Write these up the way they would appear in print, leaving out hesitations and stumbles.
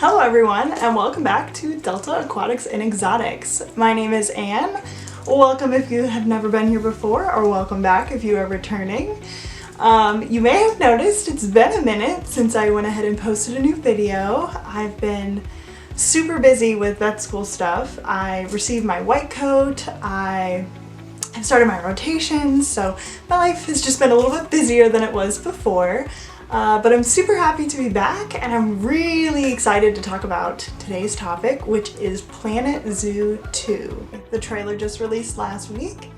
Hello everyone, and welcome back to Delta Aquatics and Exotics. My name is Anne. Welcome if you have never been here before, or welcome back if you are returning. You may have noticed it's been a minute since I went ahead and posted a new video. I've been super busy with vet school stuff. I received my white coat, I have started my rotations, so my life has just been a little bit busier than it was before. But I'm super happy to be back, and I'm really excited to talk about today's topic, which is Planet Zoo 2. The trailer just released last week,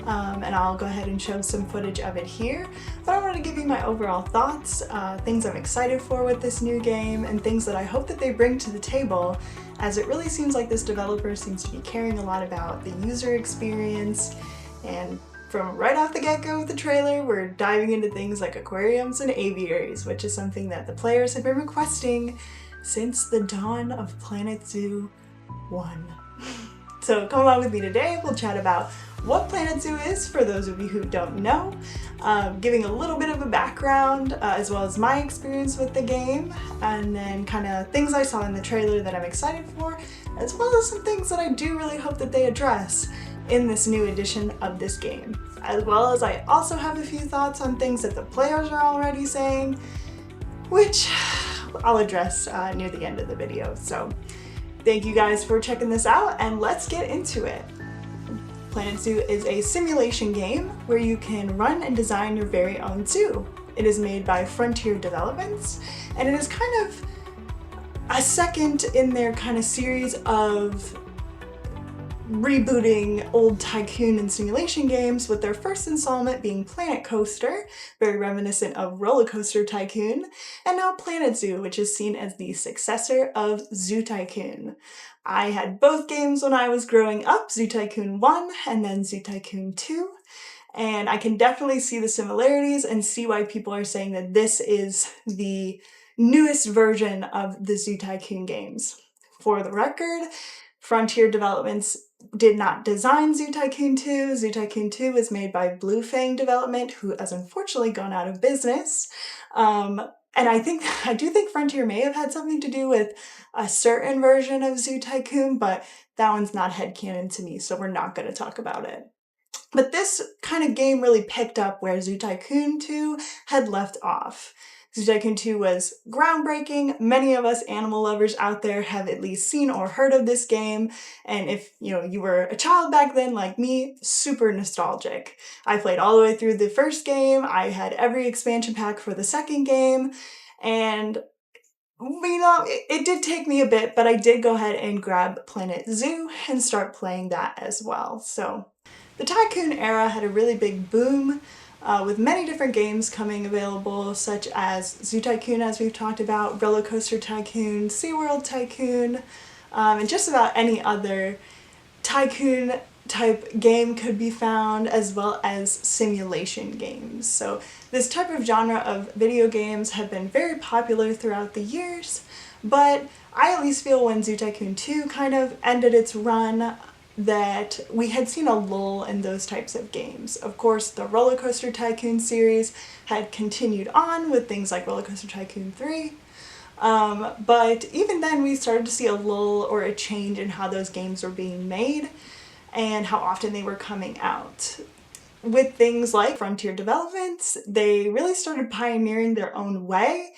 and I'll go ahead and show some footage of it here. But I wanted to give you my overall thoughts, things I'm excited for with this new game, and things that I hope that they bring to the table, as it really seems like this developer seems to be caring a lot about the user experience. And from right off the get-go with the trailer, we're diving into things like aquariums and aviaries, which is something that the players have been requesting since the dawn of Planet Zoo 1. So come along with me today, we'll chat about what Planet Zoo is, for those of you who don't know, giving a little bit of a background, as well as my experience with the game, and then kind of things I saw in the trailer that I'm excited for, as well as some things that I do really hope that they address in this new edition of this game. As well as I also have a few thoughts on things that the players are already saying, which I'll address near the end of the video. So thank you guys for checking this out, and let's get into it. Planet Zoo is a simulation game where you can run and design your very own zoo. It is made by Frontier Developments, and it is kind of a second in their kind of series of rebooting old tycoon and simulation games, with their first installment being Planet Coaster, very reminiscent of Roller Coaster Tycoon, and now Planet Zoo, which is seen as the successor of Zoo Tycoon. I had both games when I was growing up, Zoo Tycoon 1 and then Zoo Tycoon 2, and I can definitely see the similarities and see why people are saying that this is the newest version of the Zoo Tycoon games. For the record, Frontier Developments did not design Zoo Tycoon 2. Zoo Tycoon 2 was made by Blue Fang Development, who has unfortunately gone out of business. And I do think Frontier may have had something to do with a certain version of Zoo Tycoon, but that one's not headcanon to me, so we're not going to talk about it. But this kind of game really picked up where Zoo Tycoon 2 had left off. Zoo Tycoon 2 was groundbreaking. Many of us animal lovers out there have at least seen or heard of this game, and if you were a child back then like me, super nostalgic. I played all the way through the first game, I had every expansion pack for the second game, and it did take me a bit, but I did go ahead and grab Planet Zoo and start playing that as well. So the Tycoon era had a really big boom, with many different games coming available, such as Zoo Tycoon, as we've talked about, Roller Coaster Tycoon, SeaWorld Tycoon, and just about any other tycoon type game could be found, as well as simulation games. So this type of genre of video games have been very popular throughout the years, but I at least feel when Zoo Tycoon 2 kind of ended its run, that we had seen a lull in those types of games. Of course, the Roller Coaster Tycoon series had continued on with things like Roller Coaster Tycoon 3, but even then we started to see a lull or a change in how those games were being made and how often they were coming out. With things like Frontier Developments, they really started pioneering their own way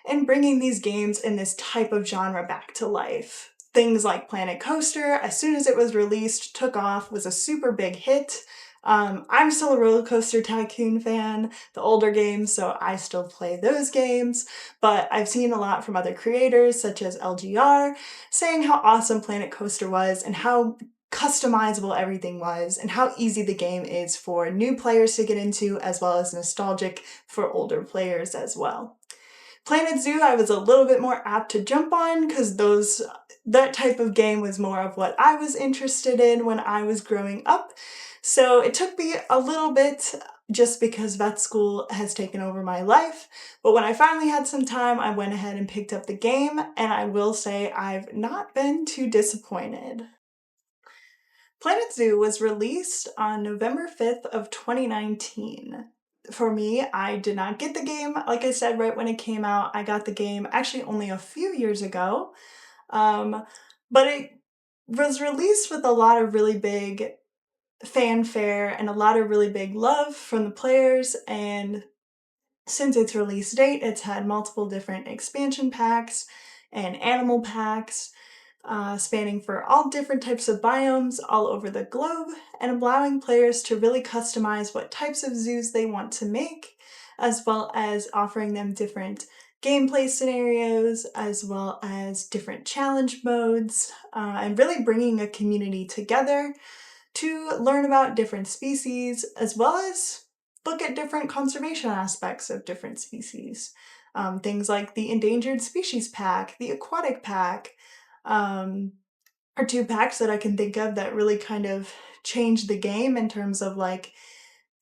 and bringing these games in this type of genre back to life. Things like Planet Coaster, as soon as it was released, took off, was a super big hit. I'm still a Roller Coaster Tycoon fan, the older games, so I still play those games, but I've seen a lot from other creators, such as LGR, saying how awesome Planet Coaster was and how customizable everything was and how easy the game is for new players to get into, as well as nostalgic for older players as well. Planet Zoo I was a little bit more apt to jump on, because that type of game was more of what I was interested in when I was growing up. So it took me a little bit, just because vet school has taken over my life. But when I finally had some time, I went ahead and picked up the game, and I will say I've not been too disappointed. Planet Zoo was released on November 5th of 2019. For me, I did not get the game, like I said, right when it came out. I got the game actually only a few years ago. But it was released with a lot of really big fanfare and a lot of really big love from the players, and since its release date, it's had multiple different expansion packs and animal packs, spanning for all different types of biomes all over the globe, and allowing players to really customize what types of zoos they want to make, as well as offering them different gameplay scenarios, as well as different challenge modes, and really bringing a community together to learn about different species, as well as look at different conservation aspects of different species. Things like the Endangered Species Pack, the Aquatic Pack, um, are two packs that I can think of that really kind of changed the game in terms of like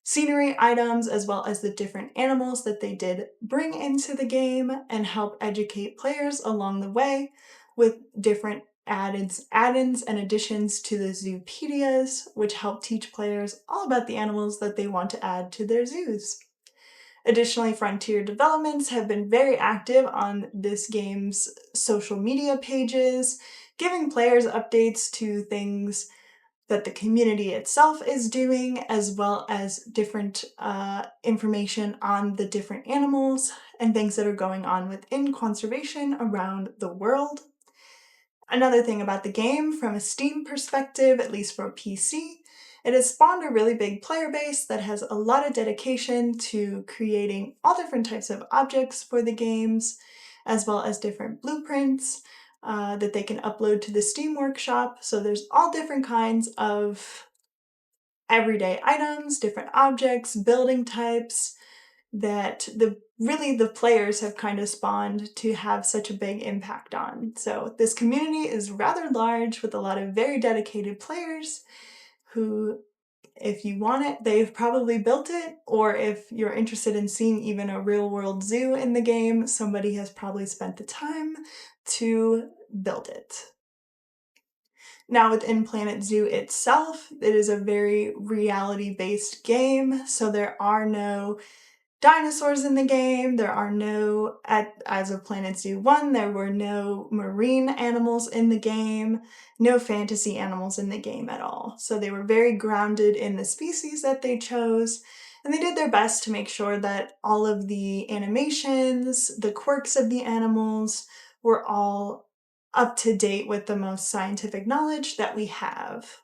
scenery items, as well as the different animals that they did bring into the game and help educate players along the way with different add-ins and additions to the zoopedias, which help teach players all about the animals that they want to add to their zoos. Additionally, Frontier Developments have been very active on this game's social media pages, giving players updates to things that the community itself is doing, as well as different information on the different animals and things that are going on within conservation around the world. Another thing about the game, from a Steam perspective, at least for PC, it has spawned a really big player base that has a lot of dedication to creating all different types of objects for the games, as well as different blueprints that they can upload to the Steam Workshop. So there's all different kinds of everyday items, different objects, building types that the players have kind of spawned to have such a big impact on. So this community is rather large with a lot of very dedicated players who, if you want it, they've probably built it, or if you're interested in seeing even a real world zoo in the game, somebody has probably spent the time to build it. Now, within Planet Zoo itself, it is a very reality-based game, so there are no dinosaurs in the game. There are no, as of Planet Zoo 1, there were no marine animals in the game, no fantasy animals in the game at all. So they were very grounded in the species that they chose, and they did their best to make sure that all of the animations, the quirks of the animals, were all up to date with the most scientific knowledge that we have.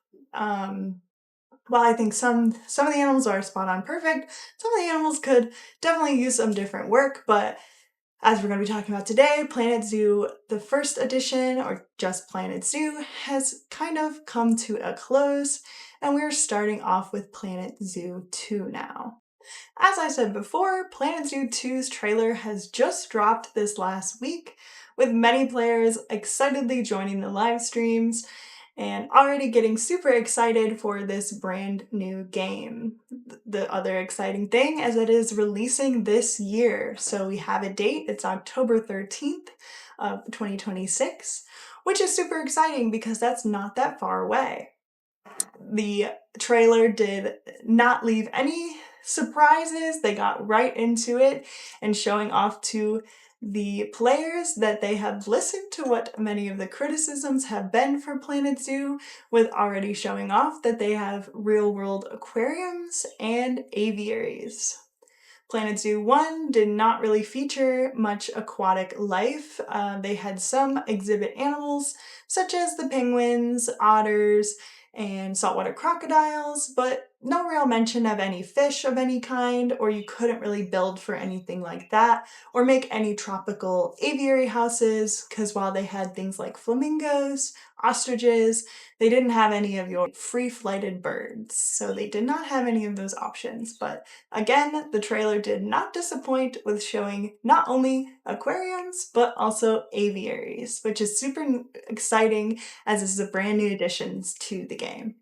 While I think some of the animals are spot on perfect, some of the animals could definitely use some different work, but as we're going to be talking about today, Planet Zoo, the first edition, or just Planet Zoo, has kind of come to a close, and we're starting off with Planet Zoo 2 now. As I said before, Planet Zoo 2's trailer has just dropped this last week, with many players excitedly joining the live streams and already getting super excited for this brand new game. The other exciting thing is it is releasing this year. So we have a date, it's October 13th of 2026, which is super exciting because that's not that far away. The trailer did not leave any surprises. They got right into it and showing off to the players that they have listened to what many of the criticisms have been for Planet Zoo, with already showing off that they have real-world aquariums and aviaries. Planet Zoo 1 did not really feature much aquatic life. They had some exhibit animals, such as the penguins, otters, and saltwater crocodiles, but no real mention of any fish of any kind, or you couldn't really build for anything like that, or make any tropical aviary houses, because while they had things like flamingos, ostriches, they didn't have any of your free-flighted birds, so they did not have any of those options. But again, the trailer did not disappoint with showing not only aquariums, but also aviaries, which is super exciting as this is a brand new addition to the game.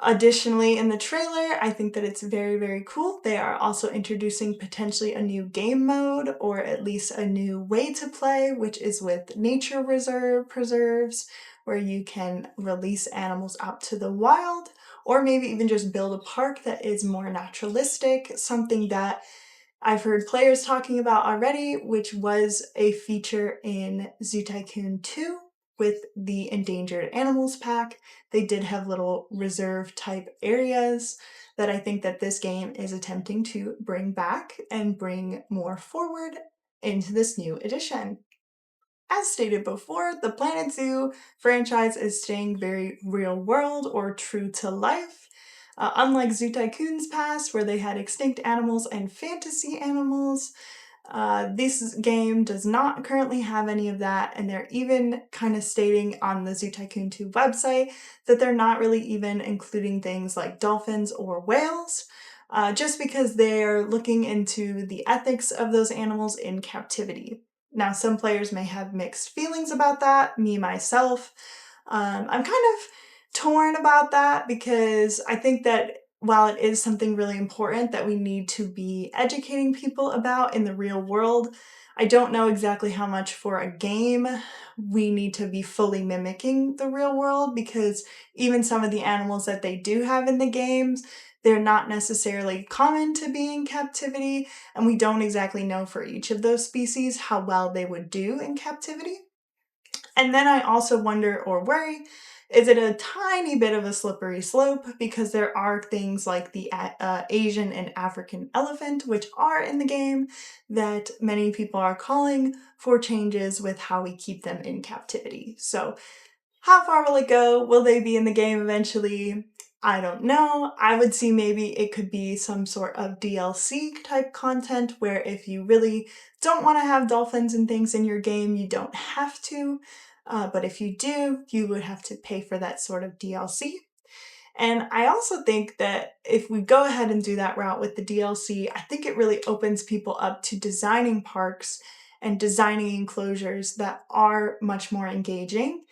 Additionally, in the trailer, I think that it's very, very cool. They are also introducing potentially a new game mode, or at least a new way to play, which is with nature preserves, where you can release animals out to the wild, or maybe even just build a park that is more naturalistic, something that I've heard players talking about already, which was a feature in Zoo Tycoon 2, with the endangered animals pack. They did have little reserve type areas that I think that this game is attempting to bring back and bring more forward into this new edition. As stated before, the Planet Zoo franchise is staying very real world or true to life. Unlike Zoo Tycoon's past, where they had extinct animals and fantasy animals, this game does not currently have any of that, and they're even kind of stating on the Zoo Tycoon 2 website that they're not really even including things like dolphins or whales, just because they're looking into the ethics of those animals in captivity. Now, some players may have mixed feelings about that, me myself. I'm kind of torn about that because I think that while it is something really important that we need to be educating people about in the real world, I don't know exactly how much for a game we need to be fully mimicking the real world, because even some of the animals that they do have in the games, they're not necessarily common to be in captivity, and we don't exactly know for each of those species how well they would do in captivity. And then I also wonder or worry, is it a tiny bit of a slippery slope? Because there are things like the Asian and African elephant, which are in the game, that many people are calling for changes with how we keep them in captivity. So how far will it go? Will they be in the game eventually? I don't know. I would see maybe it could be some sort of DLC type content where if you really don't want to have dolphins and things in your game, you don't have to. But if you do, you would have to pay for that sort of DLC. And I also think that if we go ahead and do that route with the DLC, I think it really opens people up to designing parks and designing enclosures that are much more engaging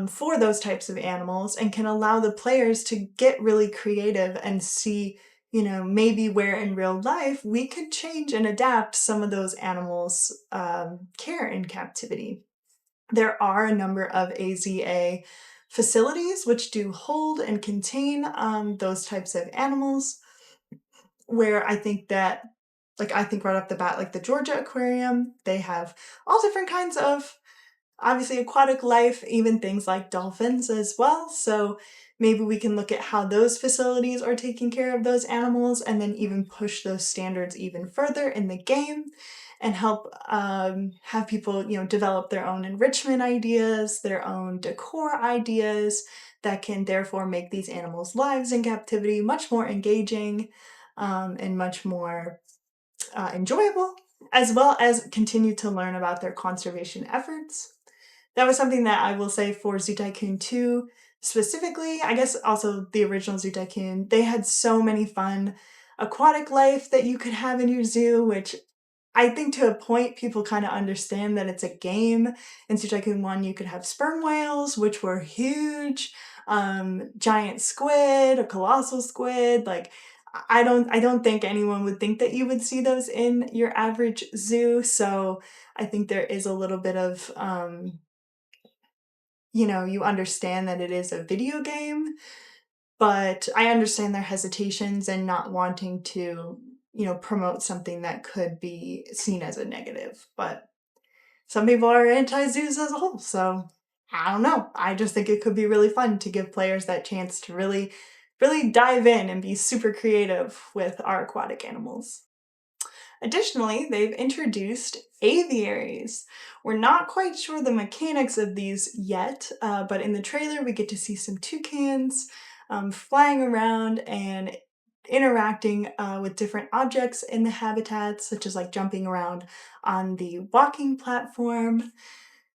for those types of animals, and can allow the players to get really creative and see, maybe where in real life we could change and adapt some of those animals' care in captivity. There are a number of AZA facilities which do hold and contain those types of animals, where I think that, like, I think right off the bat, like the Georgia Aquarium, they have all different kinds of obviously aquatic life, even things like dolphins as well. So maybe we can look at how those facilities are taking care of those animals, and then even push those standards even further in the game and help have people, develop their own enrichment ideas, their own decor ideas that can therefore make these animals' lives in captivity much more engaging and much more enjoyable, as well as continue to learn about their conservation efforts. That was something that I will say for Zoo Tycoon 2 specifically. I guess also the original Zoo Tycoon, they had so many fun aquatic life that you could have in your zoo, which I think to a point people kind of understand that it's a game. In Zoo Tycoon 1, you could have sperm whales, which were huge, giant squid, a colossal squid. Like, I don't think anyone would think that you would see those in your average zoo. So I think there is a little bit of you understand that it is a video game, but I understand their hesitations and not wanting to, promote something that could be seen as a negative. But some people are anti-zoos as a whole, so I don't know. I just think it could be really fun to give players that chance to really, really dive in and be super creative with our aquatic animals. Additionally, they've introduced aviaries. We're not quite sure the mechanics of these yet, but in the trailer we get to see some toucans flying around and interacting with different objects in the habitats, such as like jumping around on the walking platform,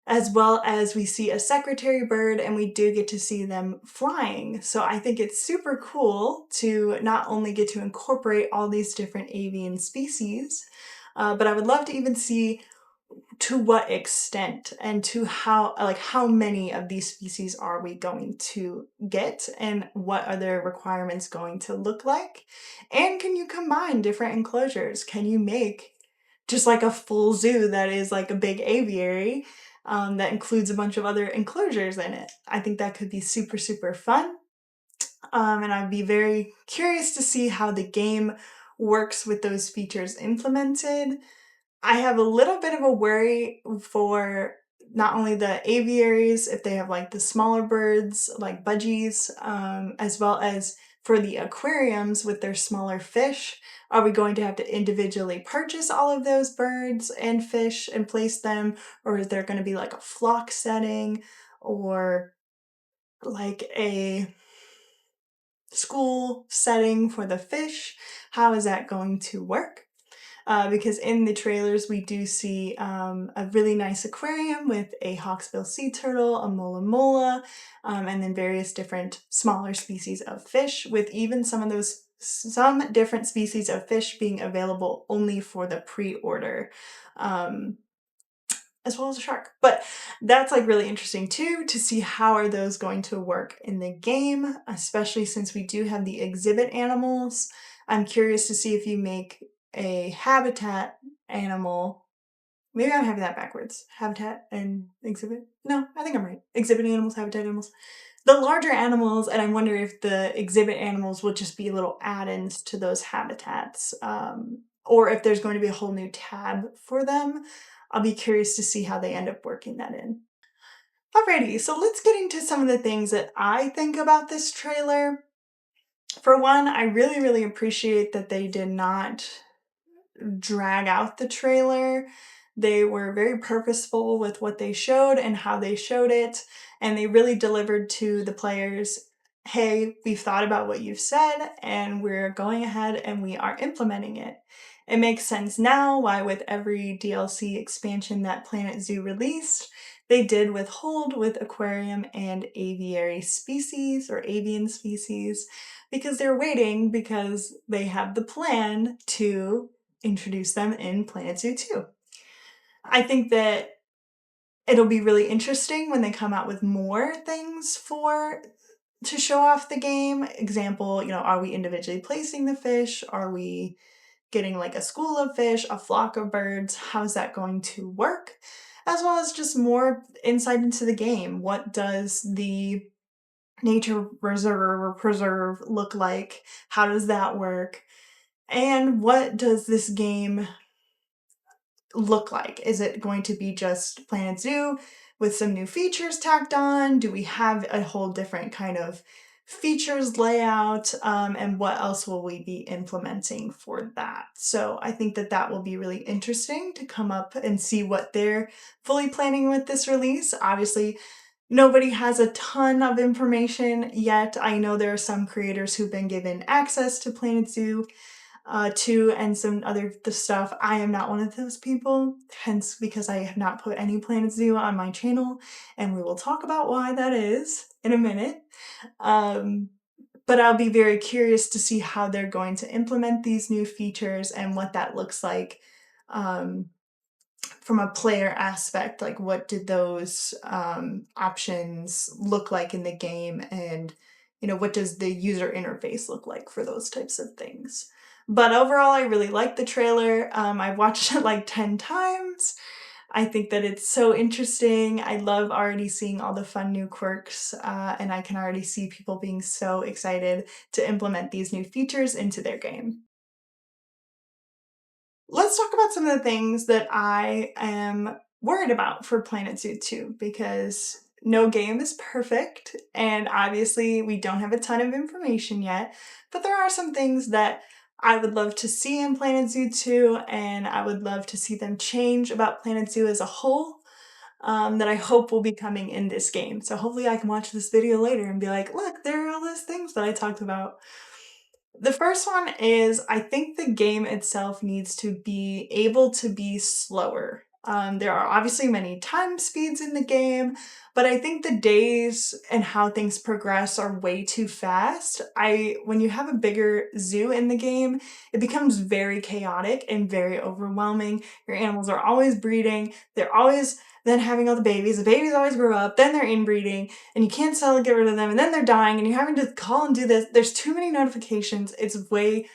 as well as we see a secretary bird and we do get to see them flying. So I think it's super cool to not only get to incorporate all these different avian species, but I would love to even see to what extent and to how many of these species are we going to get, and what are their requirements going to look like, and can you combine different enclosures? Can you make just like a full zoo that is like a big aviary that includes a bunch of other enclosures in it? I think that could be super, super fun. And I'd be very curious to see how the game works with those features implemented. I have a little bit of a worry for not only the aviaries, if they have like the smaller birds like budgies, as well as for the aquariums with their smaller fish. Are we going to have to individually purchase all of those birds and fish and place them? Or is there going to be like a flock setting or like a school setting for the fish? How is that going to work? Because in the trailers we do see a really nice aquarium with a hawksbill sea turtle, a mola mola, and then various different smaller species of fish, with even some different species of fish being available only for the pre-order. As well as a shark. But that's like really interesting too, to see how are those going to work in the game, especially since we do have the exhibit animals. I'm curious to see if you make a habitat animal. Maybe I'm having that backwards. Habitat and exhibit? No, I think I'm right. Exhibit animals, habitat animals. The larger animals, and I wonder if the exhibit animals will just be little add-ins to those habitats, or if there's going to be a whole new tab for them. I'll be curious to see how they end up working that in. Alrighty, so let's get into some of the things that I think about this trailer. For one, I really appreciate that they did not drag out the trailer. They were very purposeful with what they showed and how they showed it, and they really delivered to the players, hey, we've thought about what you've said, and we're going ahead and we are implementing it. It makes sense now why with every DLC expansion that Planet Zoo released, they did withhold with aquarium and aviary species or avian species, because they're waiting because they have the plan to introduce them in Planet Zoo 2. I think that it'll be really interesting when they come out with more things to show off the game. Example, are we individually placing the fish? Are we getting like a school of fish, a flock of birds? How's that going to work? As well as just more insight into the game. What does the nature reserve or preserve look like? How does that work? And what does this game look like? Is it going to be just Planet Zoo with some new features tacked on? Do we have a whole different kind of features layout? And what else will we be implementing for that? So I think that that will be really interesting to come up and see what they're fully planning with this release. Obviously, nobody has a ton of information yet. I know there are some creators who've been given access to Planet Zoo 2 and some other stuff. I am not one of those people, hence because I have not put any Planet Zoo on my channel, and we will talk about why that is in a minute. But I'll be very curious to see how they're going to implement these new features and what that looks like from a player aspect. Like, what did those options look like in the game, and what does the user interface look like for those types of things? But overall, I really like the trailer. I've watched it like 10 times. I think that it's so interesting. I love already seeing all the fun new quirks, and I can already see people being so excited to implement these new features into their game. Let's talk about some of the things that I am worried about for Planet Zoo 2, because no game is perfect, and obviously we don't have a ton of information yet, but there are some things that I would love to see in Planet Zoo 2, and I would love to see them change about Planet Zoo as a whole, that I hope will be coming in this game. So hopefully I can watch this video later and be like, look, there are all those things that I talked about. The first one is, I think the game itself needs to be able to be slower. There are obviously many time speeds in the game, but I think the days and how things progress are way too fast. When you have a bigger zoo in the game, it becomes very chaotic and very overwhelming. Your animals are always breeding, they're always then having all the babies always grow up, then they're inbreeding, and you can't sell and get rid of them, and then they're dying, and you're having to call and do this. There's too many notifications. It's way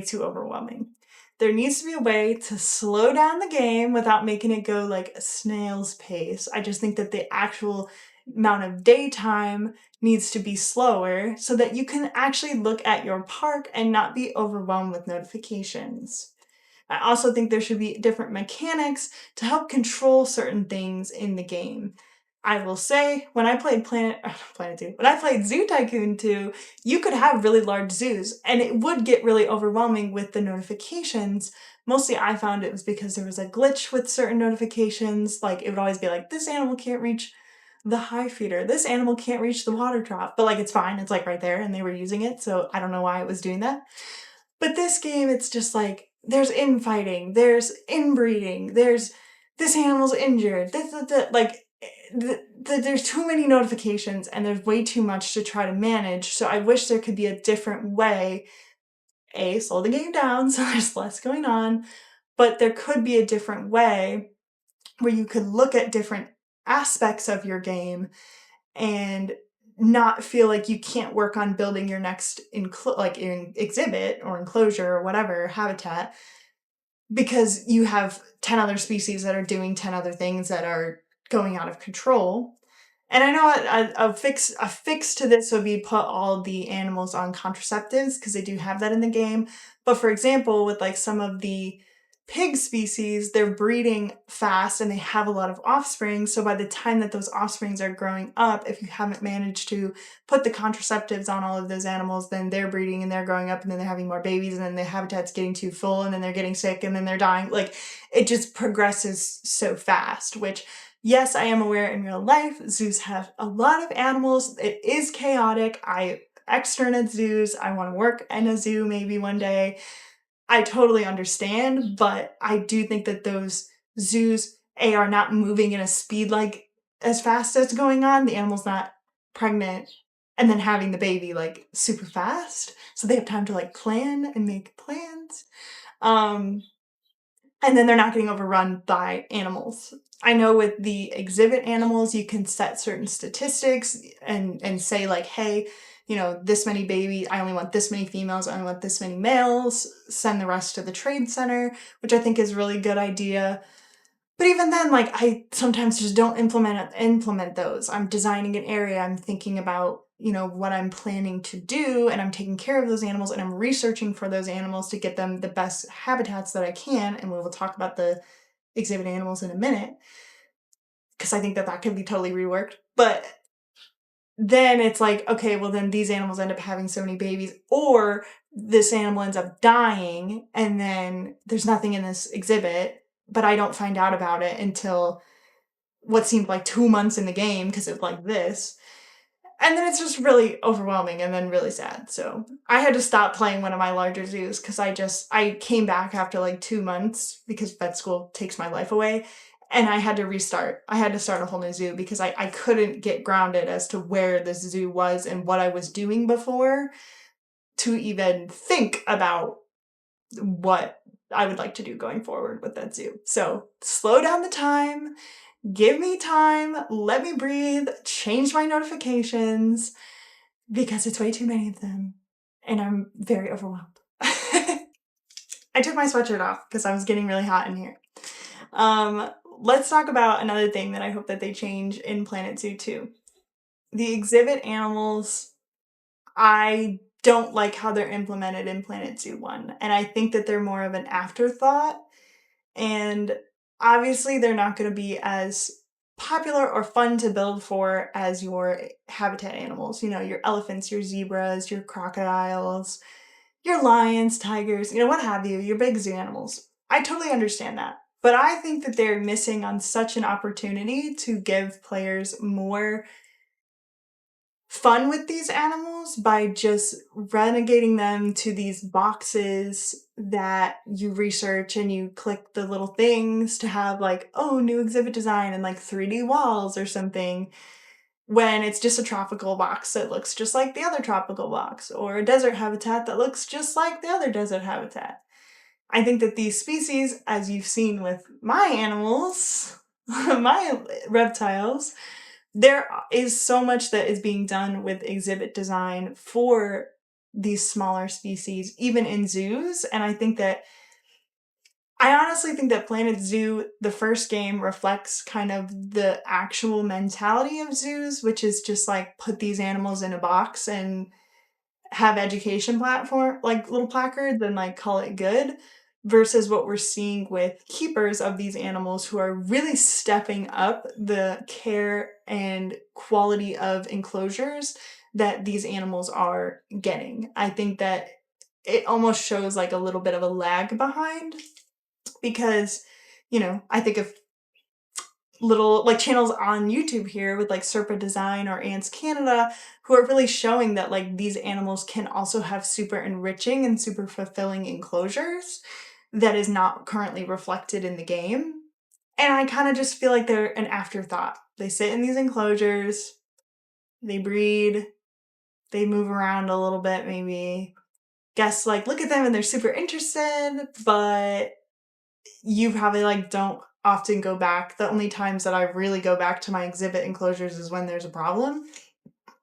too overwhelming. There needs to be a way to slow down the game without making it go like a snail's pace. I just think that the actual amount of daytime needs to be slower so that you can actually look at your park and not be overwhelmed with notifications. I also think there should be different mechanics to help control certain things in the game. I will say, when I played Planet Zoo, when I played Zoo Tycoon 2, you could have really large zoos, and it would get really overwhelming with the notifications. Mostly I found it was because there was a glitch with certain notifications, like it would always be like, this animal can't reach the high feeder, this animal can't reach the water trough, but like it's fine, it's like right there and they were using it, so I don't know why it was doing that. But this game, it's just like, there's infighting, there's inbreeding, there's this animal's injured, like, there's too many notifications and there's way too much to try to manage, so I wish there could be a different way. Slow the game down so there's less going on, but there could be a different way where you could look at different aspects of your game and not feel like you can't work on building your next exhibit or enclosure or whatever habitat because you have 10 other species that are doing 10 other things that are going out of control. And I know a fix to this would be put all the animals on contraceptives because they do have that in the game. But for example, with like some of the pig species, they're breeding fast and they have a lot of offspring. So by the time that those offsprings are growing up, if you haven't managed to put the contraceptives on all of those animals, then they're breeding and they're growing up and then they're having more babies and then the habitat's getting too full and then they're getting sick and then they're dying. Like it just progresses so fast, which yes, I am aware in real life, zoos have a lot of animals. It is chaotic. I extern at zoos. I want to work in a zoo maybe one day. I totally understand, but I do think that those zoos, A, are not moving in a speed like as fast as going on. The animal's not pregnant and then having the baby like super fast. So they have time to like plan and make plans. Um, and then they're not getting overrun by animals. I know with the exhibit animals, you can set certain statistics and say like, hey, this many babies, I only want this many females, I only want this many males, send the rest to the trade center, which I think is a really good idea. But even then, like, I sometimes just don't implement those. I'm designing an area, I'm thinking about, what I'm planning to do, and I'm taking care of those animals, and I'm researching for those animals to get them the best habitats that I can, and we will talk about the exhibit animals in a minute, because I think that that could be totally reworked. But then it's like, okay, well then these animals end up having so many babies, or this animal ends up dying, and then there's nothing in this exhibit, but I don't find out about it until what seemed like 2 months in the game because it's like this. And then it's just really overwhelming and then really sad. So I had to stop playing one of my larger zoos because I came back after like 2 months because vet school takes my life away. And I had to restart. I had to start a whole new zoo because I couldn't get grounded as to where this zoo was and what I was doing before to even think about what I would like to do going forward with that zoo. So slow down the time, give me time, let me breathe, change my notifications, because it's way too many of them, and I'm very overwhelmed. I took my sweatshirt off because I was getting really hot in here. Let's talk about another thing that I hope that they change in Planet Zoo 2. The exhibit animals, I don't like how they're implemented in Planet Zoo 1, and I think that they're more of an afterthought, and obviously they're not going to be as popular or fun to build for as your habitat animals. Your elephants, your zebras, your crocodiles, your lions, tigers, what have you, your big zoo animals. I totally understand that. But I think that they're missing on such an opportunity to give players more fun with these animals by just renegating them to these boxes that you research and you click the little things to have like, oh, new exhibit design and like 3D walls or something, when it's just a tropical box that looks just like the other tropical box, or a desert habitat that looks just like the other desert habitat. I think that these species, as you've seen with my animals, my reptiles, there is so much that is being done with exhibit design for these smaller species, even in zoos. And I honestly think that Planet Zoo, the first game, reflects kind of the actual mentality of zoos, which is just like put these animals in a box and have education platform, like little placards, and like call it good. versus what we're seeing with keepers of these animals who are really stepping up the care and quality of enclosures that these animals are getting. I think that it almost shows like a little bit of a lag behind because, I think of little like channels on YouTube here with like Serpa Design or Ants Canada who are really showing that like these animals can also have super enriching and super fulfilling enclosures that is not currently reflected in the game. And I kind of just feel like they're an afterthought. They sit in these enclosures, they breed, they move around a little bit maybe. Guests like look at them and they're super interested, but you probably like don't often go back. The only times that I really go back to my exhibit enclosures is when there's a problem.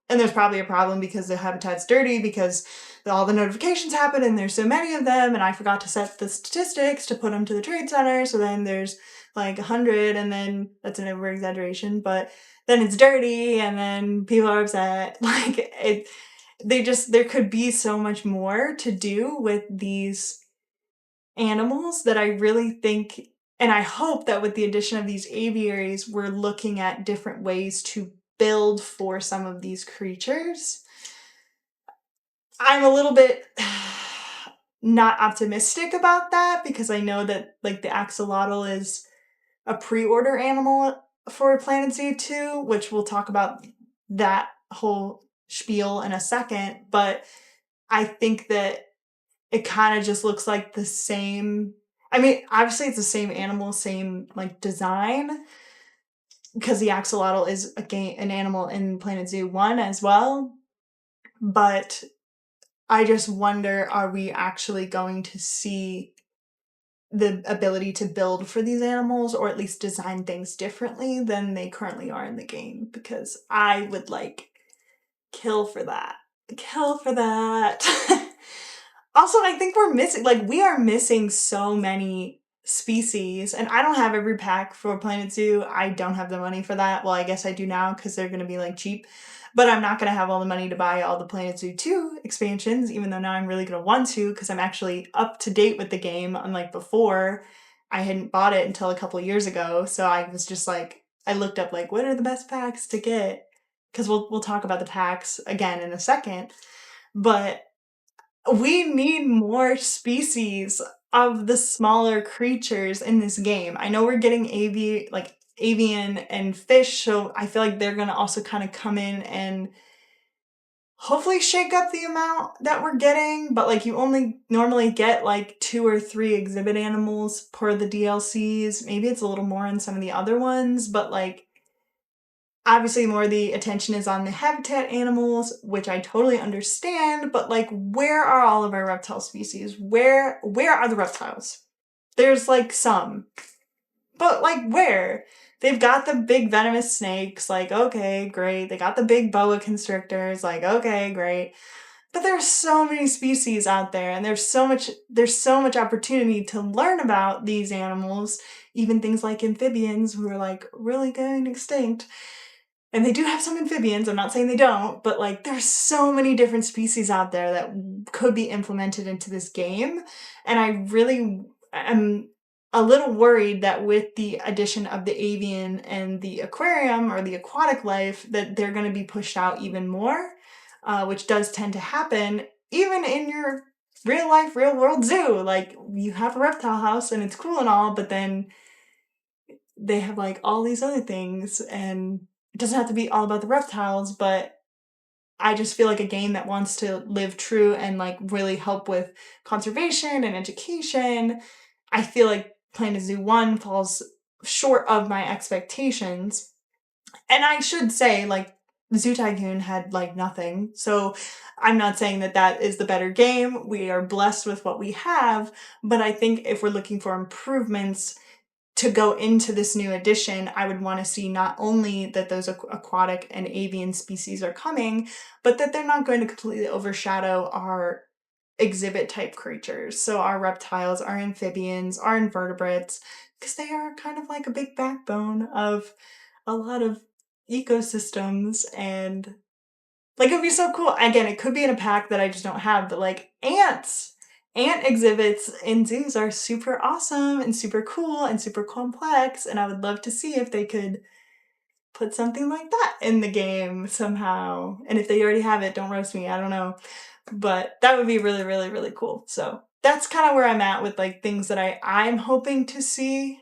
And there's probably a problem because the habitat's dirty, because all the notifications happen and there's so many of them, and I forgot to set the statistics to put them to the trade center, so then there's like 100, and then that's an over exaggeration, but then it's dirty, and then people are upset. Like, there could be so much more to do with these animals that I really think, and I hope that with the addition of these aviaries, we're looking at different ways to build for some of these creatures. I'm a little bit not optimistic about that because I know that like the axolotl is a pre-order animal for Planet Zoo 2, which we'll talk about that whole spiel in a second, but I think that it kind of just looks like the same. I mean, obviously it's the same animal, same like design, because the axolotl is an animal in Planet Zoo 1 as well. But I just wonder, are we actually going to see the ability to build for these animals, or at least design things differently than they currently are in the game? Because I would like kill for that. Kill for that. Also, I think we are missing so many species, and I don't have every pack for Planet Zoo. I don't have the money for that. Well, I guess I do now because they're going to be like cheap, but I'm not going to have all the money to buy all the Planet Zoo 2 expansions, even though now I'm really going to want to because I'm actually up to date with the game, unlike before. I hadn't bought it until a couple years ago, so I was just like, I looked up like, what are the best packs to get? Because we'll talk about the packs again in a second, but we need more species of the smaller creatures in this game. I know we're getting avian and fish, so I feel like they're gonna also kind of come in and hopefully shake up the amount that we're getting, but like you only normally get like 2 or 3 exhibit animals per the DLCs. Maybe it's a little more in some of the other ones, but like obviously more of the attention is on the habitat animals, which I totally understand, but like where are all of our reptile species? Where are the reptiles? There's like some. But like where? They've got the big venomous snakes, like okay, great. They got the big boa constrictors, like okay, great. But there's so many species out there and there's so much opportunity to learn about these animals, even things like amphibians who are like really going extinct. And they do have some amphibians, I'm not saying they don't, but like there's so many different species out there that could be implemented into this game. And I really am a little worried that with the addition of the avian and the aquarium or the aquatic life, that they're going to be pushed out even more, which does tend to happen even in your real life, real world zoo. Like you have a reptile house and it's cool and all, but then they have like all these other things, and it doesn't have to be all about the reptiles, but I just feel like a game that wants to live true and like really help with conservation and education. I feel like Planet Zoo 1 falls short of my expectations. And I should say, like, Zoo Tycoon had like nothing. So I'm not saying that that is the better game. We are blessed with what we have, but I think if we're looking for improvements to go into this new edition, I would want to see not only that those aquatic and avian species are coming, but that they're not going to completely overshadow our exhibit type creatures. So our reptiles, our amphibians, our invertebrates, because they are kind of like a big backbone of a lot of ecosystems, and like it would be so cool. Again, it could be in a pack that I just don't have, but like ants. Ant exhibits in zoos are super awesome and super cool and super complex, and I would love to see if they could put something like that in the game somehow. And if they already have it, don't roast me, I don't know. But that would be really, really, really cool. So that's kind of where I'm at with like things that I'm hoping to see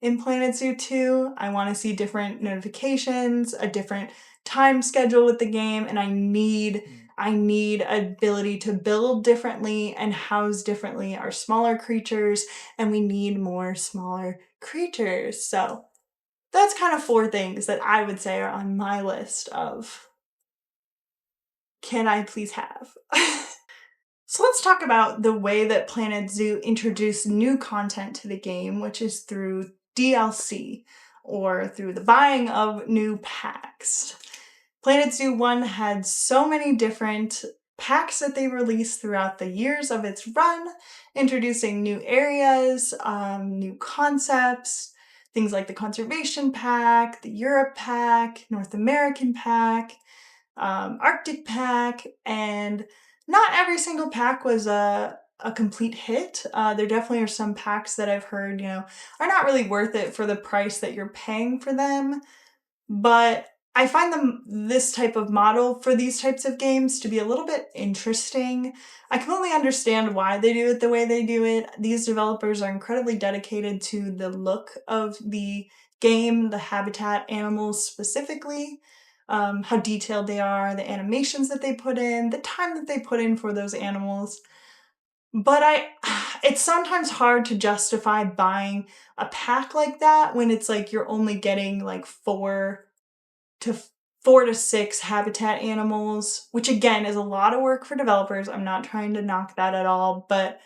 in Planet Zoo 2. I want to see different notifications, a different time schedule with the game, and I need ability to build differently and house differently our smaller creatures, and we need more smaller creatures. So that's kind of 4 things that I would say are on my list of can I please have. So let's talk about the way that Planet Zoo introduced new content to the game, which is through DLC, or through the buying of new packs. Planet Zoo 1 had so many different packs that they released throughout the years of its run, introducing new areas, new concepts, things like the Conservation Pack, the Europe Pack, North American Pack, Arctic Pack, and not every single pack was a complete hit. There definitely are some packs that I've heard, are not really worth it for the price that you're paying for them. But I find this type of model for these types of games to be a little bit interesting. I completely understand why they do it the way they do it. These developers are incredibly dedicated to the look of the game, the habitat, animals specifically, how detailed they are, the animations that they put in, the time that they put in for those animals. But it's sometimes hard to justify buying a pack like that when it's like you're only getting like 4 to 6 habitat animals, which again is a lot of work for developers. I'm not trying to knock that at all, but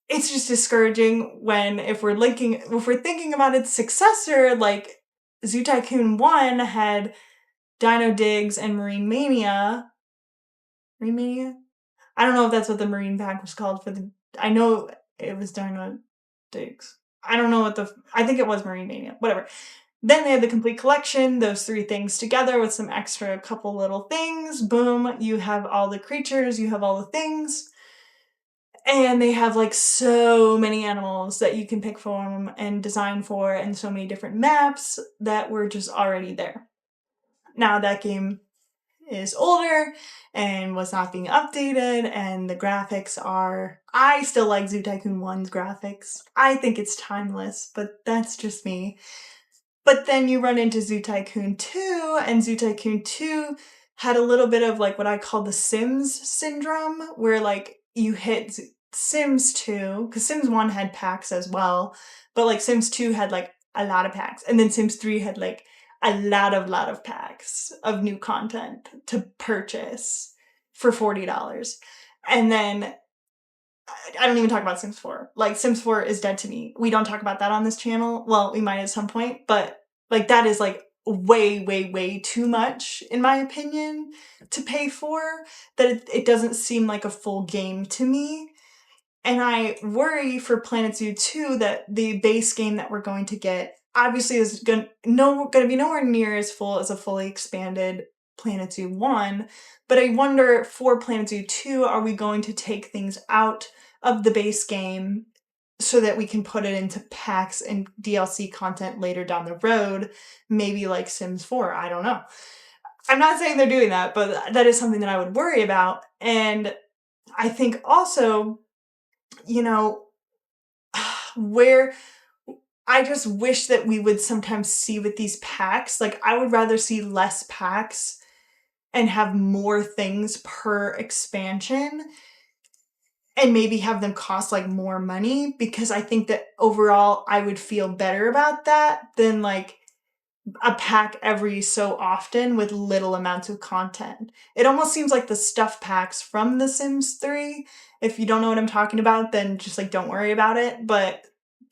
it's just discouraging when if we're thinking about its successor, like Zoo Tycoon 1 had Dino Digs and Marine Mania. Marine Mania? I don't know if that's what the Marine pack was called I know it was Dino Digs. I don't know I think it was Marine Mania, whatever. Then they had the complete collection, those 3 things together with some extra couple little things. Boom, you have all the creatures, you have all the things. And they have like so many animals that you can pick from and design for, and so many different maps that were just already there. Now that game is older and was not being updated, and the graphics I still like Zoo Tycoon 1's graphics. I think it's timeless, but that's just me. But then you run into Zoo Tycoon 2, and Zoo Tycoon 2 had a little bit of like what I call the Sims syndrome, where like you hit Sims 2, because Sims 1 had packs as well, but like Sims 2 had like a lot of packs, and then Sims 3 had like a lot of packs of new content to purchase for $40. And then I don't even talk about Sims 4. Like, Sims 4 is dead to me. We don't talk about that on this channel. Well, we might at some point, but like that is like way, way, way too much, in my opinion, to pay for. That it doesn't seem like a full game to me. And I worry for Planet Zoo 2 that the base game that we're going to get obviously is going to be nowhere near as full as a fully expanded Planet Zoo 1. But I wonder for Planet Zoo 2, are we going to take things out of the base game so that we can put it into packs and DLC content later down the road, maybe like Sims 4? I don't know. I'm not saying they're doing that, but that is something that I would worry about. And I think also, where I just wish that we would sometimes see with these packs, like I would rather see less packs and have more things per expansion and maybe have them cost like more money, because I think that overall I would feel better about that than like a pack every so often with little amounts of content. It almost seems like the stuff packs from The Sims 3. If you don't know what I'm talking about, then just like don't worry about it. But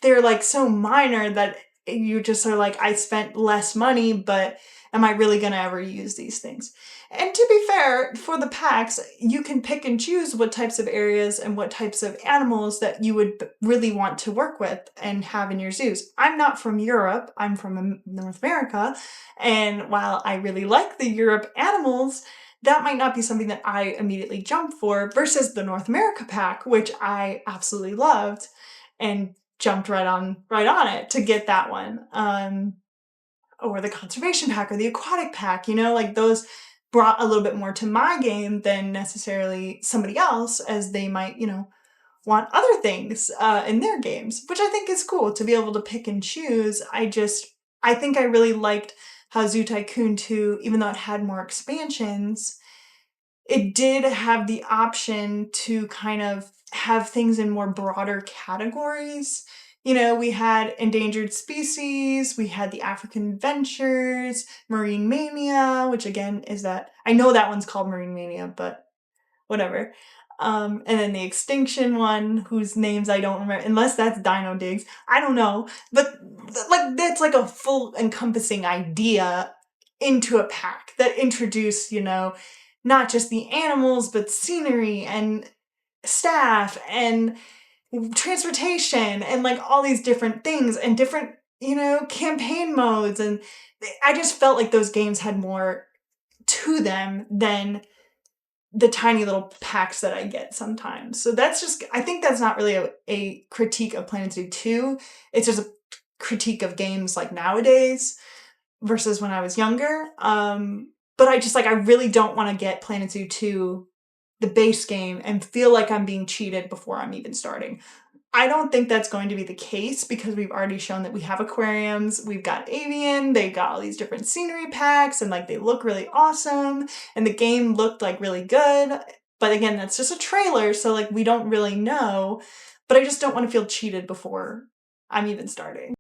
they're like so minor that you just are like, I spent less money, but am I really gonna ever use these things? And to be fair, for the packs, you can pick and choose what types of areas and what types of animals that you would really want to work with and have in your zoos. I'm not from Europe, I'm from North America, and while I really like the Europe animals, that might not be something that I immediately jump for versus the North America pack, which I absolutely loved and jumped right on it to get that one. Or the conservation pack or the aquatic pack, like those brought a little bit more to my game than necessarily somebody else, as they might, want other things in their games, which I think is cool to be able to pick and choose. I think I really liked how Zoo Tycoon 2, even though it had more expansions, it did have the option to kind of have things in more broader categories. We had endangered species, we had the African adventures, marine mania, which again is that, I know that one's called marine mania, but whatever. And then the extinction one, whose names I don't remember, unless that's Dino Digs. I don't know. But like that's like a full encompassing idea into a pack that introduced, not just the animals, but scenery and staff and transportation and like all these different things and different, campaign modes. And I just felt like those games had more to them than the tiny little packs that I get sometimes. So I think that's not really a critique of Planet Zoo 2. It's just a critique of games like nowadays versus when I was younger. But I really don't want to get Planet Zoo 2, the base game, and feel like I'm being cheated before I'm even starting. I don't think that's going to be the case because we've already shown that we have aquariums, we've got avian, they've got all these different scenery packs, and like they look really awesome, and the game looked like really good. But again, that's just a trailer, so like we don't really know. But I just don't want to feel cheated before I'm even starting.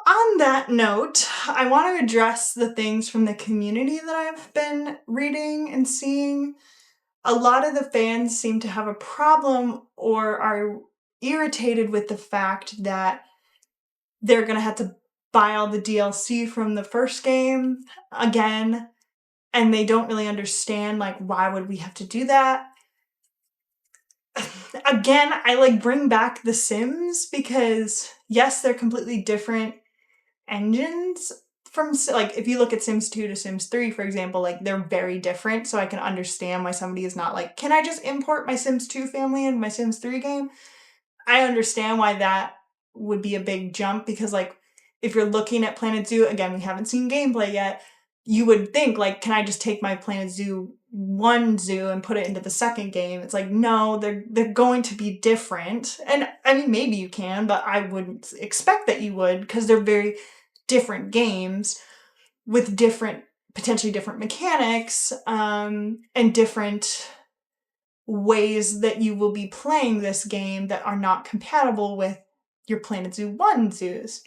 On that note, I want to address the things from the community that I've been reading and seeing. A lot of the fans seem to have a problem or are irritated with the fact that they're going to have to buy all the DLC from the first game again, and they don't really understand, like, why would we have to do that? Again, I bring back The Sims because, yes, they're completely different engines from, like, if you look at Sims 2 to Sims 3, for example, like, they're very different, so I can understand why somebody is not like, can I just import my Sims 2 family into my Sims 3 game? I understand why that would be a big jump because, like, if you're looking at Planet Zoo, again, we haven't seen gameplay yet, you would think, like, can I just take my Planet Zoo 1 zoo and put it into the second game? It's like, no, they're going to be different. And, I mean, maybe you can, but I wouldn't expect that you would because they're very different games with potentially different mechanics, and different ways that you will be playing this game that are not compatible with your Planet Zoo 1 zoos.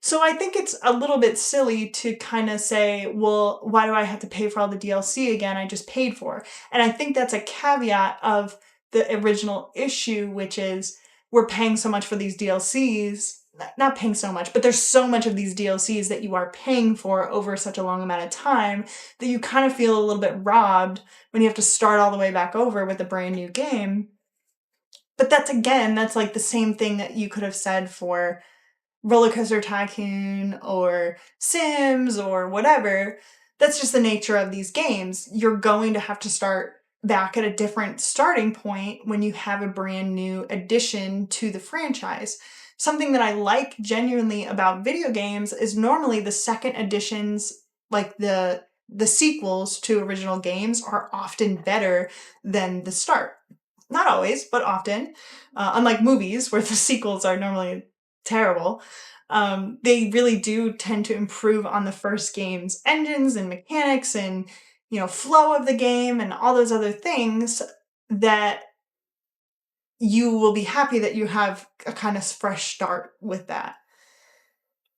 So I think it's a little bit silly to kind of say, well, why do I have to pay for all the DLC again? I just paid for. And I think that's a caveat of the original issue, which is we're paying so much for these DLCs. Not paying so much, but there's so much of these DLCs that you are paying for over such a long amount of time that you kind of feel a little bit robbed when you have to start all the way back over with a brand new game. But that's like the same thing that you could have said for Roller Coaster Tycoon or Sims or whatever. That's just the nature of these games. You're going to have to start back at a different starting point when you have a brand new addition to the franchise. Something that I like genuinely about video games is normally the second editions, like the sequels to original games, are often better than the start. Not always, but often. Unlike movies, where the sequels are normally terrible, they really do tend to improve on the first game's engines and mechanics and, flow of the game and all those other things that you will be happy that you have a kind of fresh start with that.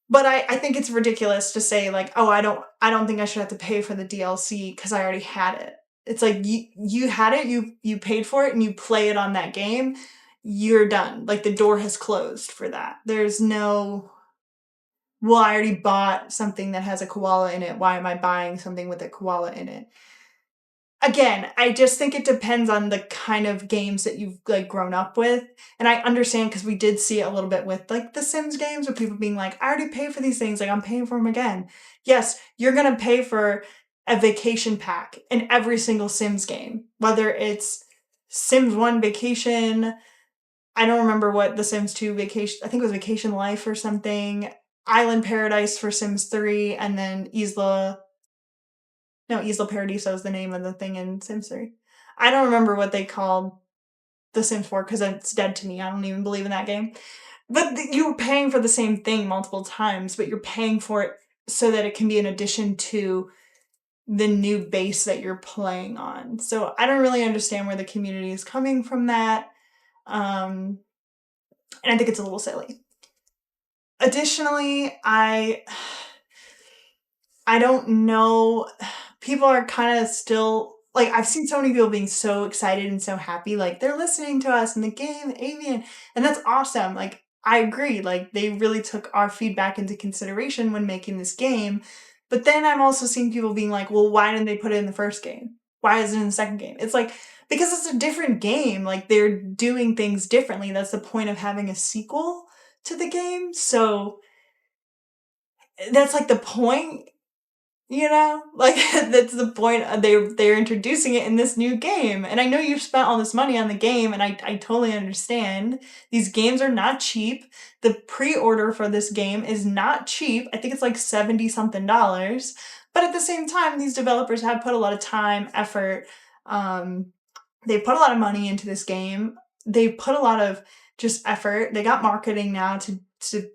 But I think it's ridiculous to say, like, oh, I don't think I should have to pay for the DLC because I already had it. It's like you had it, you paid for it, and you play it on that game, you're done. Like, the door has closed for that. There's no, well, I already bought something that has a koala in it. Why am I buying something with a koala in it? Again, I just think it depends on the kind of games that you've like grown up with. And I understand because we did see it a little bit with like the Sims games with people being like, I already paid for these things, like I'm paying for them again. Yes, you're gonna pay for a vacation pack in every single Sims game, whether it's Sims 1 Vacation. I don't remember what the Sims 2 Vacation, I think it was Vacation Life or something, Island Paradise for Sims 3, and then Isla Paradiso is the name of the thing in Sims 3. I don't remember what they called the Sims 4 because it's dead to me. I don't even believe in that game. But you're paying for the same thing multiple times, but you're paying for it so that it can be an addition to the new base that you're playing on. So I don't really understand where the community is coming from that. And I think it's a little silly. Additionally, I don't know. People are kind of still like, I've seen so many people being so excited and so happy, like they're listening to us in the game, Avian, and that's awesome. Like, I agree. Like, they really took our feedback into consideration when making this game. But then I'm also seeing people being like, well, why didn't they put it in the first game? Why is it in the second game? It's like, because it's a different game. Like, they're doing things differently. That's the point of having a sequel to the game. So that's like the point, you know? Like, that's the point. They're introducing it in this new game. And I know you've spent all this money on the game, and I totally understand. These games are not cheap. The pre-order for this game is not cheap. I think it's like 70 something dollars. But at the same time, these developers have put a lot of time, effort, they put a lot of money into this game. They put a lot of just effort. They got marketing now to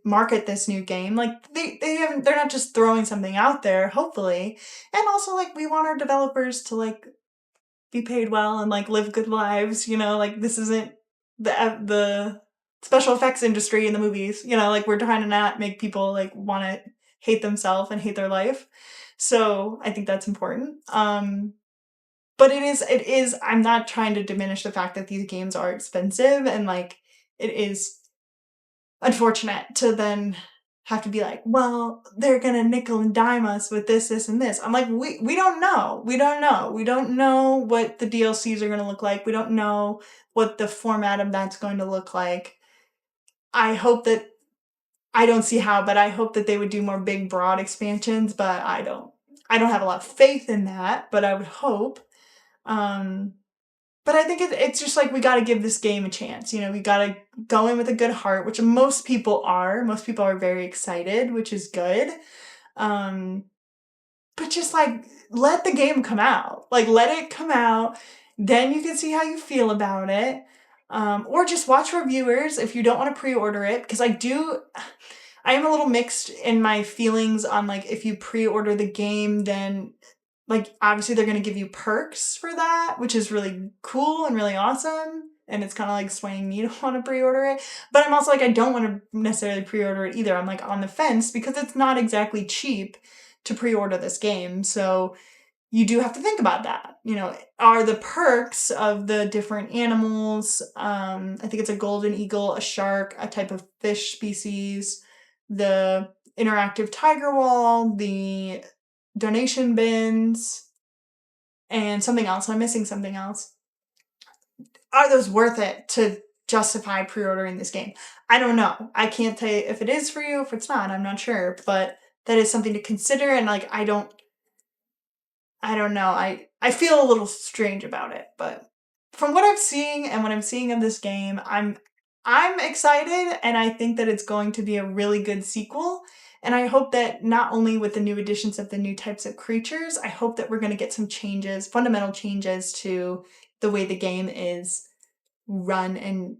market this new game. Like, they're not just throwing something out there, hopefully. And also, like, we want our developers to like be paid well and like live good lives, you know, like this isn't the special effects industry in the movies, you know, like we're trying to not make people like want to hate themselves and hate their life. So, I think that's important. But it is, I'm not trying to diminish the fact that these games are expensive, and like it is unfortunate to then have to be like, well, they're gonna nickel and dime us with this, this, and this. I'm like, we don't know. We don't know. We don't know what the DLCs are gonna look like. We don't know what the format of that's going to look like. I hope that I don't see how, but I hope that they would do more big, broad expansions, but I don't have a lot of faith in that, but I would hope. Um, but I think it's just like we got to give this game a chance. You know, we got to go in with a good heart, which most people are. Most people are very excited, which is good. Um, but just like let the game come out. Like let it come out. Then you can see how you feel about it. Or just watch reviewers if you don't want to pre-order it. Because I am a little mixed in my feelings on like if you pre-order the game, then like obviously they're going to give you perks for that, which is really cool and really awesome, and it's kind of like swaying me to want to pre-order it. But I'm also like, I don't want to necessarily pre-order it either. I'm like on the fence because it's not exactly cheap to pre-order this game. So you do have to think about that. You know, are the perks of the different animals, I think it's a golden eagle, a shark, a type of fish species, the interactive tiger wall, the donation bins, and something else. I'm missing something else. Are those worth it to justify pre-ordering this game? I don't know. I can't tell you if it is for you, if it's not. I'm not sure, but that is something to consider. And like, I don't know. I feel a little strange about it, but from what I'm seeing and what I'm seeing of this game, I'm excited, and I think that it's going to be a really good sequel. And I hope that not only with the new additions of the new types of creatures, I hope that we're going to get some changes, fundamental changes to the way the game is run and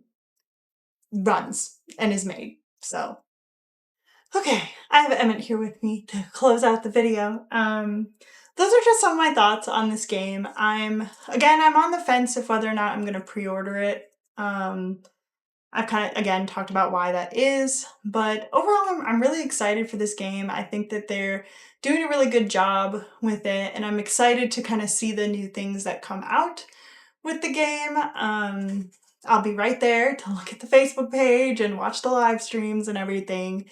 runs and is made. So, okay, I have Emmett here with me to close out the video. Those are just some of my thoughts on this game. I'm on the fence of whether or not I'm going to pre-order it. I've kind of, again, talked about why that is, but overall, I'm really excited for this game. I think that they're doing a really good job with it, and I'm excited to kind of see the new things that come out with the game. I'll be right there to look at the Facebook page and watch the live streams and everything.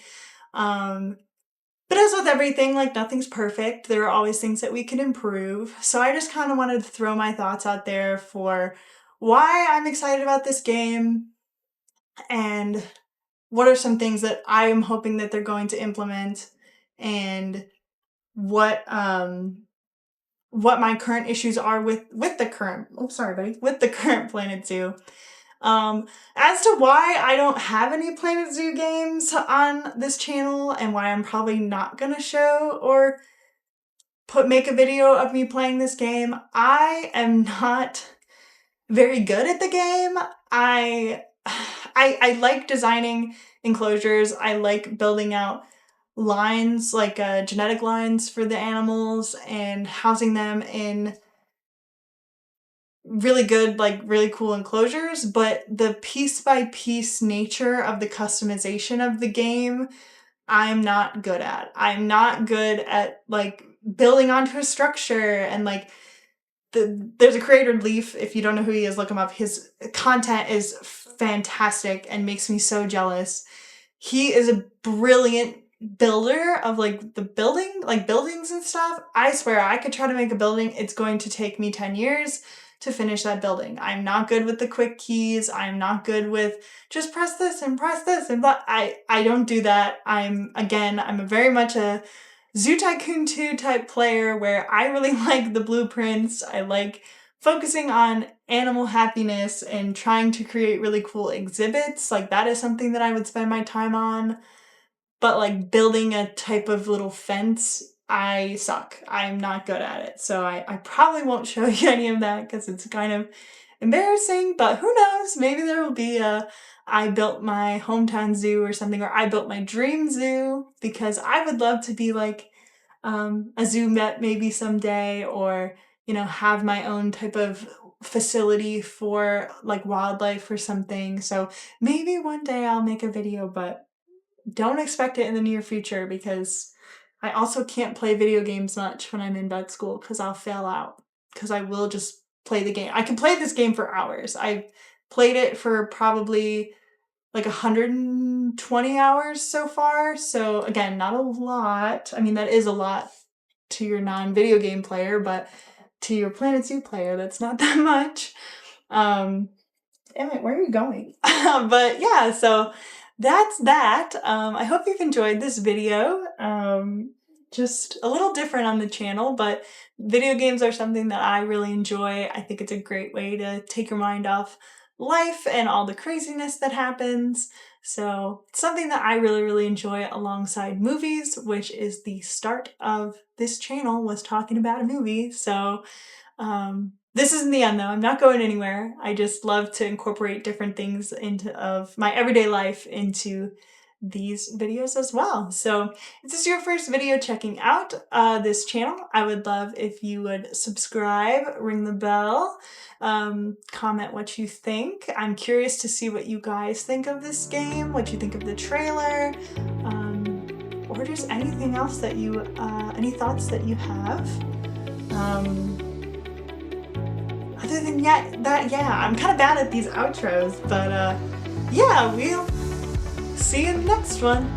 But as with everything, like nothing's perfect. There are always things that we can improve. So I just kind of wanted to throw my thoughts out there for why I'm excited about this game and what are some things that I am hoping that they're going to implement, and what what my current issues are with the current, oh sorry buddy, with the current Planet Zoo. As to why I don't have any Planet Zoo games on this channel and why I'm probably not gonna show or make a video of me playing this game, I am not very good at the game. I like designing enclosures. I like building out lines, like genetic lines for the animals and housing them in really good, like really cool enclosures, but the piece by piece nature of the customization of the game, I'm not good at. I'm not good at like building onto a structure and like there's a creator Leaf. If you don't know who he is, look him up. His content is fantastic and makes me so jealous. He is a brilliant builder of like the buildings and stuff. I swear I could try to make a building. It's going to take me 10 years to finish that building. I'm not good with the quick keys. I'm not good with just press this and blah. I don't do that. I'm a very much a Zoo Tycoon 2 type player where I really like the blueprints. I like focusing on animal happiness and trying to create really cool exhibits. Like that is something that I would spend my time on. But like building a type of little fence, I suck. I'm not good at it. So I probably won't show you any of that because it's kind of embarrassing, but who knows? Maybe there will be a I built my hometown zoo or something, or I built my dream zoo, because I would love to be like a zoo vet maybe someday, or, you know, have my own type of facility for like wildlife or something. So maybe one day I'll make a video, but don't expect it in the near future because I also can't play video games much when I'm in vet school because I'll fail out. Because I will just play the game. I can play this game for hours. I've played it for probably like 120 hours so far. So again, not a lot. I mean, that is a lot to your non-video game player, but to your Planet Zoo player, that's not that much. Emmett, where are you going? But yeah, so that's that. I hope you've enjoyed this video. Just a little different on the channel, but video games are something that I really enjoy. I think it's a great way to take your mind off life and all the craziness that happens. So it's something that I really, really enjoy alongside movies, which is the start of this channel, was talking about a movie. So this isn't the end though. I'm not going anywhere. I just love to incorporate different things of my everyday life into these videos as well. So if this is your first video checking out this channel, I would love if you would subscribe, ring the bell, comment what you think. I'm curious to see what you guys think of this game, what you think of the trailer, or just anything else that you, any thoughts that you have. Other than that, yeah, I'm kind of bad at these outros, but yeah, we'll see you in the next one.